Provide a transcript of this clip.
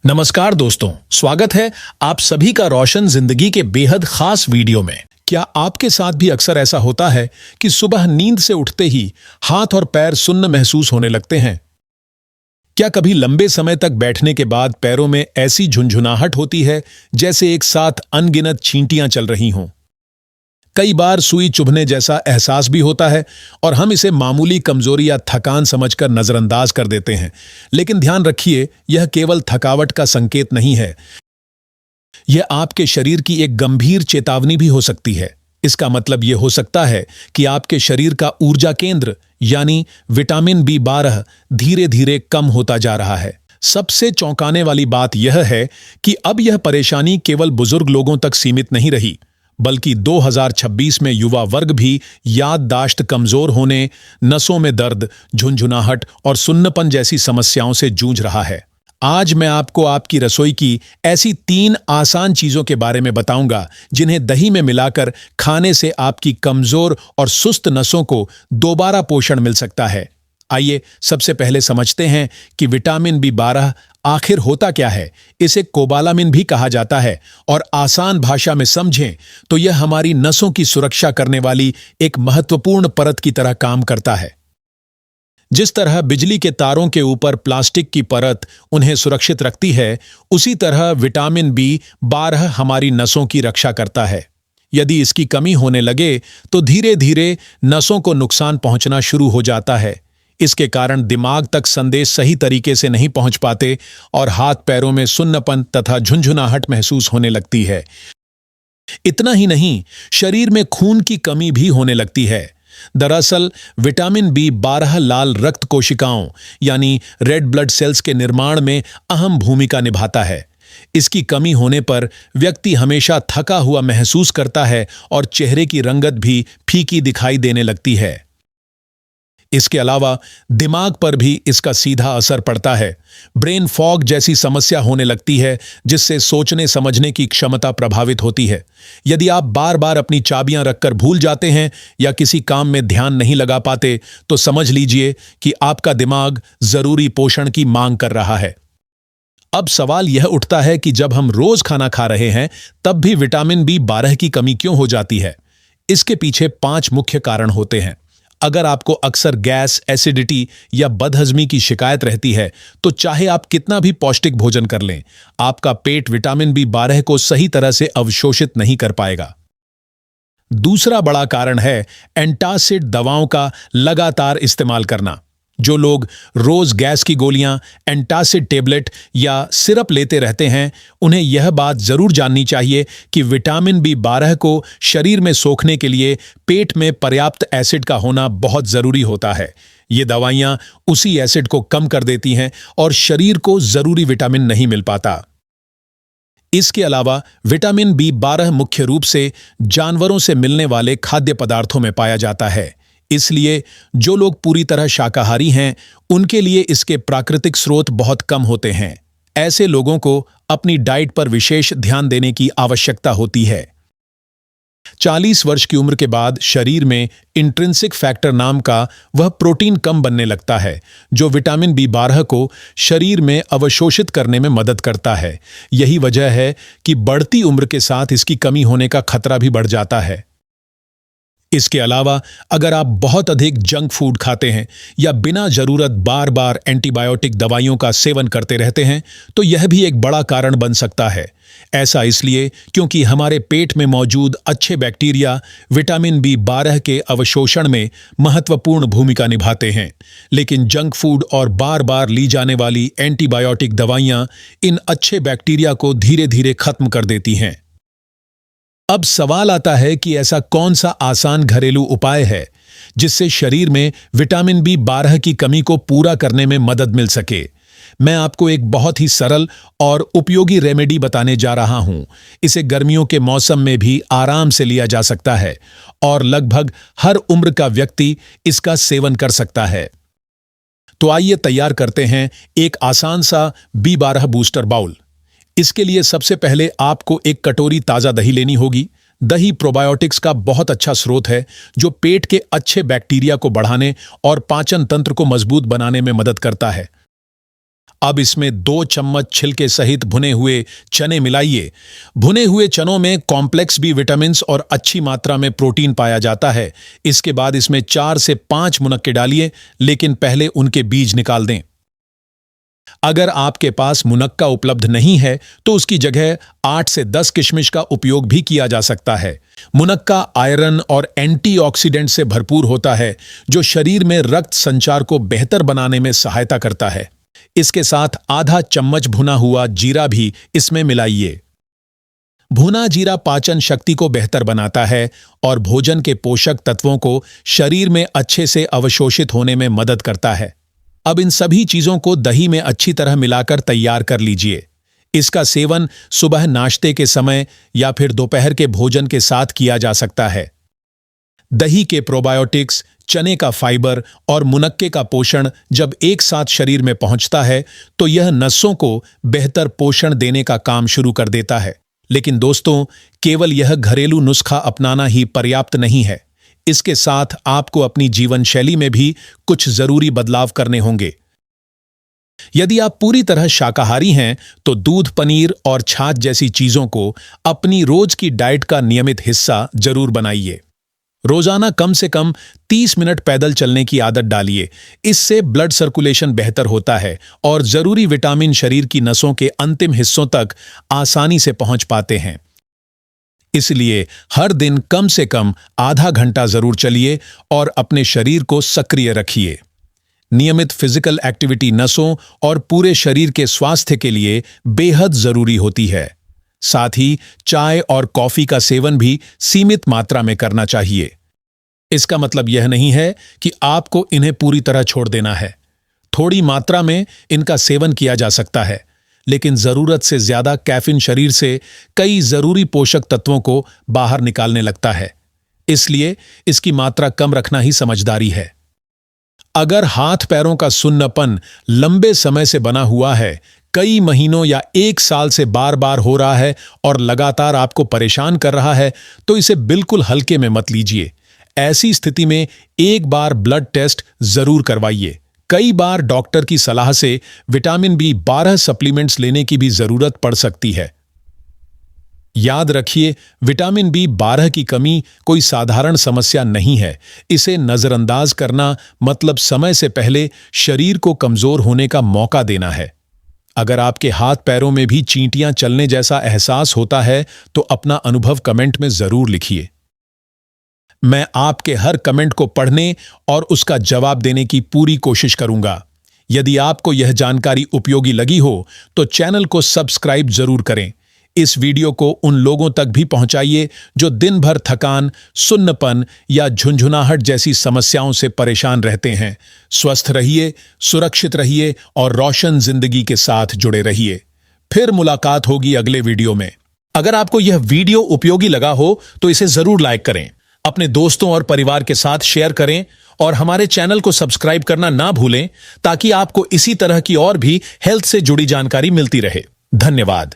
नमस्कार दोस्तों, स्वागत है आप सभी का रोशन जिंदगी के बेहद खास वीडियो में। क्या आपके साथ भी अक्सर ऐसा होता है कि सुबह नींद से उठते ही हाथ और पैर सुन्न महसूस होने लगते हैं? क्या कभी लंबे समय तक बैठने के बाद पैरों में ऐसी झुनझुनाहट होती है जैसे एक साथ अनगिनत चींटियां चल रही हों? कई बार सुई चुभने जैसा एहसास भी होता है और हम इसे मामूली कमजोरी या थकान समझकर नजरअंदाज कर देते हैं। लेकिन ध्यान रखिए, यह केवल थकावट का संकेत नहीं है। यह आपके शरीर की एक गंभीर चेतावनी भी हो सकती है। इसका मतलब यह हो सकता है कि आपके शरीर का ऊर्जा केंद्र यानी विटामिन B12 धीरे धीरे कम होता जा रहा है। सबसे चौंकाने वाली बात यह है कि अब यह परेशानी केवल बुजुर्ग लोगों तक सीमित नहीं रही, बल्कि 2026 में युवा वर्ग भी याददाश्त कमजोर होने, नसों में दर्द, झुनझुनाहट और सुन्नपन जैसी समस्याओं से जूझ रहा है। आज मैं आपको आपकी रसोई की ऐसी 3 आसान चीजों के बारे में बताऊंगा जिन्हें दही में मिलाकर खाने से आपकी कमजोर और सुस्त नसों को दोबारा पोषण मिल सकता है। आइए सबसे पहले समझते हैं कि विटामिन B12 आखिर होता क्या है। इसे कोबालामिन भी कहा जाता है और आसान भाषा में समझें तो यह हमारी नसों की सुरक्षा करने वाली एक महत्वपूर्ण परत की तरह काम करता है। जिस तरह बिजली के तारों के ऊपर प्लास्टिक की परत उन्हें सुरक्षित रखती है, उसी तरह विटामिन B12 हमारी नसों की रक्षा करता है। यदि इसकी कमी होने लगे तो धीरे धीरे नसों को नुकसान पहुंचना शुरू हो जाता है। इसके कारण दिमाग तक संदेश सही तरीके से नहीं पहुंच पाते और हाथ पैरों में सुन्नपन तथा झुनझुनाहट महसूस होने लगती है। इतना ही नहीं, शरीर में खून की कमी भी होने लगती है। दरअसल विटामिन B12 लाल रक्त कोशिकाओं यानी रेड ब्लड सेल्स के निर्माण में अहम भूमिका निभाता है। इसकी कमी होने पर व्यक्ति हमेशा थका हुआ महसूस करता है और चेहरे की रंगत भी फीकी दिखाई देने लगती है। इसके अलावा दिमाग पर भी इसका सीधा असर पड़ता है। ब्रेन फॉग जैसी समस्या होने लगती है, जिससे सोचने समझने की क्षमता प्रभावित होती है। यदि आप बार बार अपनी चाबियां रखकर भूल जाते हैं या किसी काम में ध्यान नहीं लगा पाते, तो समझ लीजिए कि आपका दिमाग जरूरी पोषण की मांग कर रहा है। अब सवाल यह उठता है कि जब हम रोज खाना खा रहे हैं, तब भी विटामिन B12 की कमी क्यों हो जाती है? इसके पीछे 5 मुख्य कारण होते हैं। अगर आपको अक्सर गैस, एसिडिटी या बदहजमी की शिकायत रहती है, तो चाहे आप कितना भी पौष्टिक भोजन कर लें, आपका पेट विटामिन B12 को सही तरह से अवशोषित नहीं कर पाएगा। दूसरा बड़ा कारण है एंटासिड दवाओं का लगातार इस्तेमाल करना। जो लोग रोज गैस की गोलियां, एंटासिड टेबलेट या सिरप लेते रहते हैं, उन्हें यह बात जरूर जाननी चाहिए कि विटामिन B12 को शरीर में सोखने के लिए पेट में पर्याप्त एसिड का होना बहुत जरूरी होता है। ये दवाइयां उसी एसिड को कम कर देती हैं और शरीर को जरूरी विटामिन नहीं मिल पाता। इसके अलावा विटामिन B12 मुख्य रूप से जानवरों से मिलने वाले खाद्य पदार्थों में पाया जाता है। इसलिए जो लोग पूरी तरह शाकाहारी हैं, उनके लिए इसके प्राकृतिक स्रोत बहुत कम होते हैं। ऐसे लोगों को अपनी डाइट पर विशेष ध्यान देने की आवश्यकता होती है। 40 वर्ष की उम्र के बाद शरीर में इंट्रिंसिक फैक्टर नाम का वह प्रोटीन कम बनने लगता है, जो विटामिन B12 को शरीर में अवशोषित करने में मदद करता है। यही वजह है कि बढ़ती उम्र के साथ इसकी कमी होने का खतरा भी बढ़ जाता है। इसके अलावा अगर आप बहुत अधिक जंक फूड खाते हैं या बिना जरूरत बार बार एंटीबायोटिक दवाइयों का सेवन करते रहते हैं, तो यह भी एक बड़ा कारण बन सकता है। ऐसा इसलिए क्योंकि हमारे पेट में मौजूद अच्छे बैक्टीरिया विटामिन B12 के अवशोषण में महत्वपूर्ण भूमिका निभाते हैं, लेकिन जंक फूड और बार बार ली जाने वाली एंटीबायोटिक दवाइयां इन अच्छे बैक्टीरिया को धीरे धीरे खत्म कर देती हैं। अब सवाल आता है कि ऐसा कौन सा आसान घरेलू उपाय है जिससे शरीर में विटामिन B12 की कमी को पूरा करने में मदद मिल सके। मैं आपको एक बहुत ही सरल और उपयोगी रेमेडी बताने जा रहा हूं। इसे गर्मियों के मौसम में भी आराम से लिया जा सकता है और लगभग हर उम्र का व्यक्ति इसका सेवन कर सकता है। तो आइए तैयार करते हैं एक आसान सा B12 बूस्टर बाउल। इसके लिए सबसे पहले आपको एक कटोरी ताज़ा दही लेनी होगी। दही प्रोबायोटिक्स का बहुत अच्छा स्रोत है, जो पेट के अच्छे बैक्टीरिया को बढ़ाने और पाचन तंत्र को मजबूत बनाने में मदद करता है। अब इसमें 2 चम्मच छिलके सहित भुने हुए चने मिलाइए। भुने हुए चनों में कॉम्प्लेक्स बी विटामिन्स और अच्छी मात्रा में प्रोटीन पाया जाता है। इसके बाद इसमें 4 से 5 मुनक्के डालिए, लेकिन पहले उनके बीज निकाल दें। अगर आपके पास मुनक्का उपलब्ध नहीं है तो उसकी जगह 8 से 10 किशमिश का उपयोग भी किया जा सकता है। मुनक्का आयरन और एंटीऑक्सीडेंट से भरपूर होता है, जो शरीर में रक्त संचार को बेहतर बनाने में सहायता करता है। इसके साथ आधा चम्मच भुना हुआ जीरा भी इसमें मिलाइए। भुना जीरा पाचन शक्ति को बेहतर बनाता है और भोजन के पोषक तत्वों को शरीर में अच्छे से अवशोषित होने में मदद करता है। अब इन सभी चीजों को दही में अच्छी तरह मिलाकर तैयार कर लीजिए। इसका सेवन सुबह नाश्ते के समय या फिर दोपहर के भोजन के साथ किया जा सकता है। दही के प्रोबायोटिक्स, चने का फाइबर और मुनक्के का पोषण जब एक साथ शरीर में पहुंचता है तो यह नसों को बेहतर पोषण देने का काम शुरू कर देता है। लेकिन दोस्तों, केवल यह घरेलू नुस्खा अपनाना ही पर्याप्त नहीं है। इसके साथ आपको अपनी जीवन शैली में भी कुछ जरूरी बदलाव करने होंगे। यदि आप पूरी तरह शाकाहारी हैं तो दूध, पनीर और छाछ जैसी चीजों को अपनी रोज की डाइट का नियमित हिस्सा जरूर बनाइए। रोजाना कम से कम 30 मिनट पैदल चलने की आदत डालिए। इससे ब्लड सर्कुलेशन बेहतर होता है और जरूरी विटामिन शरीर की नसों के अंतिम हिस्सों तक आसानी से पहुंच पाते हैं। इसलिए हर दिन कम से कम आधा घंटा जरूर चलिए और अपने शरीर को सक्रिय रखिए। नियमित फिजिकल एक्टिविटी नसों और पूरे शरीर के स्वास्थ्य के लिए बेहद जरूरी होती है। साथ ही चाय और कॉफी का सेवन भी सीमित मात्रा में करना चाहिए। इसका मतलब यह नहीं है कि आपको इन्हें पूरी तरह छोड़ देना है। थोड़ी मात्रा में इनका सेवन किया जा सकता है, लेकिन जरूरत से ज्यादा कैफीन शरीर से कई जरूरी पोषक तत्वों को बाहर निकालने लगता है। इसलिए इसकी मात्रा कम रखना ही समझदारी है। अगर हाथ पैरों का सुन्नपन लंबे समय से बना हुआ है, कई महीनों या 1 साल से बार बार हो रहा है और लगातार आपको परेशान कर रहा है, तो इसे बिल्कुल हल्के में मत लीजिए। ऐसी स्थिति में एक बार ब्लड टेस्ट जरूर करवाइए। कई बार डॉक्टर की सलाह से विटामिन B12 सप्लीमेंट्स लेने की भी जरूरत पड़ सकती है। याद रखिए, विटामिन B12 की कमी कोई साधारण समस्या नहीं है। इसे नजरअंदाज करना मतलब समय से पहले शरीर को कमजोर होने का मौका देना है। अगर आपके हाथ पैरों में भी चींटियां चलने जैसा एहसास होता है तो अपना अनुभव कमेंट में जरूर लिखिए। मैं आपके हर कमेंट को पढ़ने और उसका जवाब देने की पूरी कोशिश करूंगा। यदि आपको यह जानकारी उपयोगी लगी हो तो चैनल को सब्सक्राइब जरूर करें। इस वीडियो को उन लोगों तक भी पहुंचाइए जो दिन भर थकान, सुन्नपन या झुंझुनाहट जैसी समस्याओं से परेशान रहते हैं। स्वस्थ रहिए, सुरक्षित रहिए और रोशन जिंदगी के साथ जुड़े रहिए। फिर मुलाकात होगी अगले वीडियो में। अगर आपको यह वीडियो उपयोगी लगा हो तो इसे जरूर लाइक करें, अपने दोस्तों और परिवार के साथ शेयर करें और हमारे चैनल को सब्सक्राइब करना ना भूलें, ताकि आपको इसी तरह की और भी हेल्थ से जुड़ी जानकारी मिलती रहे। धन्यवाद।